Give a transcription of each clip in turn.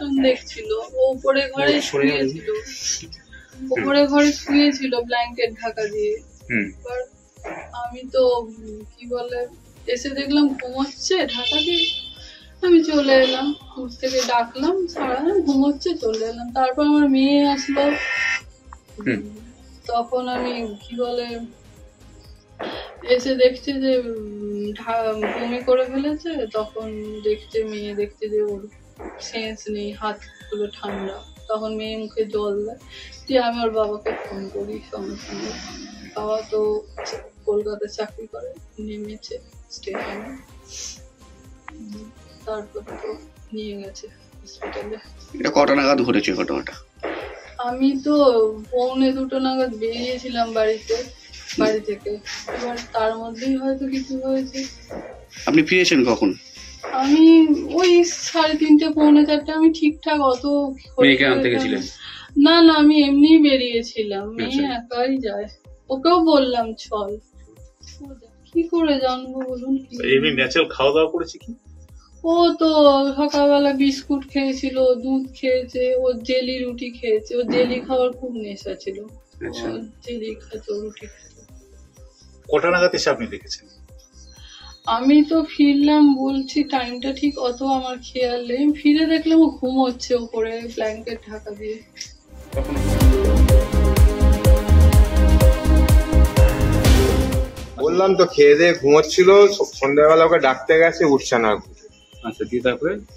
Cartoon দেখছিল, ও উপরে ঘরে শুয়েছিল, উপরে ঘরে শুয়েছিল ব্ল্যাঙ্কেট ঢাকা দিয়ে। এবার আমি তো কি বলে এসে দেখলাম ঘুমোচ্ছে ঢাকা দিয়ে, আমি চলে এলাম, ঘুম থেকে ডাকলাম, সারাদিন ঘুমোচ্ছে, চলে এলাম। তারপর আমার মেয়ে আসলো, তখন আমি কি বলে এসে দেখছি যে বমি করে ফেলেছে। তখন দেখছে মেয়ে, দেখছে যে ওর সেন্স নেই, হাতগুলো ঠান্ডা। তখন মেয়ে মুখে জল দেয়, দিয়ে আমি ওর বাবাকে ফোন করি সঙ্গে সঙ্গে। বাবা তো কলকাতায় চাকরি করে, নেমেছে স্টেশনে, তারপর তো নিয়ে গেছে হসপিটালে। এটা কটা নাগাদ ঘটেছে ঘটনাটা? আমি তো 1:45 নাগাদ বেরিয়েছিলাম বাড়ি থেকে। এবার তার মধ্যেই হয়তো কিছু হয়েছে। আপনি ফিরেছেন কখন? আমি ওই 3:30 4:45। আমি ঠিকঠাক অত মেয়েকে আনতে গেছিলেন? না না, আমি এমনি বেরিয়েছিলাম। মেয়ে একাই যায়, ওকেও বললাম চল, কি করে জানবো বলুন? এমনি ন্যাচারাল খাওয়া দাওয়া করেছে কি? ও তো সকালবেলা বিস্কুট খেয়েছিল, দুধ খেয়েছে, ও জেলি রুটি খেয়েছে। ও জেলি খাওয়ার খুব নেশা ছিল, জেলি খেত, রুটি খেত। কটা নাগাদ এসে আপনি দেখেছেন? আমি তো ফিরলাম বলছি, টাইমটা ঠিক অত আমার খেয়াল নেই। ফিরে দেখলাম ও ঘুমোচ্ছে উপরে ব্ল্যাঙ্কেট ঢাকা দিয়ে। বললাম তো খেয়ে দিয়ে ঘুমোচ্ছিল, সন্ধ্যাবেলা ওকে ডাকতে গেছে, উঠছে না। আচ্ছা, দিয়ে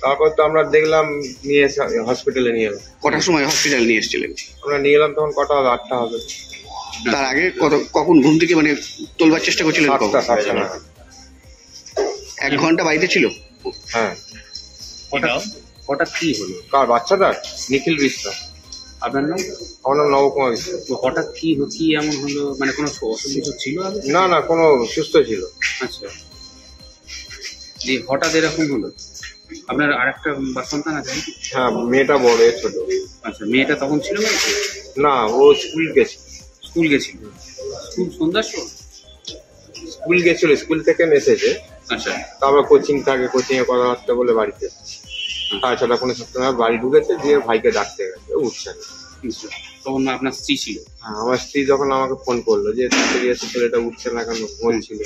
তারপর তো আমরা দেখলাম, নিয়ে হসপিটালে নিয়ে এলাম। কটার সময় হসপিটাল নিয়ে এসেছিলেন? আমরা নিয়ে এলাম তখন কটা হবে? 8টা হবে। তার আগে কখন ঘুম থেকে মানে তোলবার চেষ্টা করছিলেন? 7টা নাগাদ। 1 ঘন্টা বাড়িতে ছিল? হ্যাঁ। হঠাৎ কি হলো? কার? বাচ্চাটা নিখিল বিশ্বাস। আপনার নাম? আমার নাম নবকুমার বিশ্বাস। হঠাৎ কি এমন হলো, মানে কোনো অসুবিধা ছিল? না, কোনো সুস্থ ছিল। আচ্ছা, দিয়ে হঠাৎ এরকম হলো। আপনার আরেকটা সন্তান আছে? হ্যাঁ, মেয়েটা বড়, ছোট। আচ্ছা, মেয়েটা তখন ছিল না, ও স্কুল গেছিল। স্কুল সন্ধ্যার সময় স্কুল গেছিল, স্কুল থেকে এসেছে। আচ্ছা, তারপর কোচিং থাকে, কোচিং এ কথাবার্তা বলে বাড়িতে 6:30 পৌনে 7 নাগাদ বাড়ি ঢুকেছে, দিয়ে ভাইকে ডাকতে গেছে, উঠছে না। তখন আপনার স্ত্রী ছিল? হ্যাঁ, আমার স্ত্রী যখন আমাকে ফোন করলো যে ছেলেটা উঠছে না কেন, বলছিল।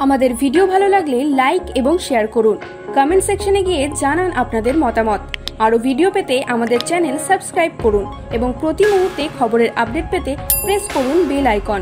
আমাদের ভিডিও ভালো লাগলে লাইক এবং শেয়ার করুন। কমেন্ট সেকশনে গিয়ে জানান আপনাদের মতামত। আরও ভিডিও পেতে আমাদের চ্যানেল সাবস্ক্রাইব করুন এবং প্রতি মুহূর্তে খবরের আপডেট পেতে প্রেস করুন বেল আইকন।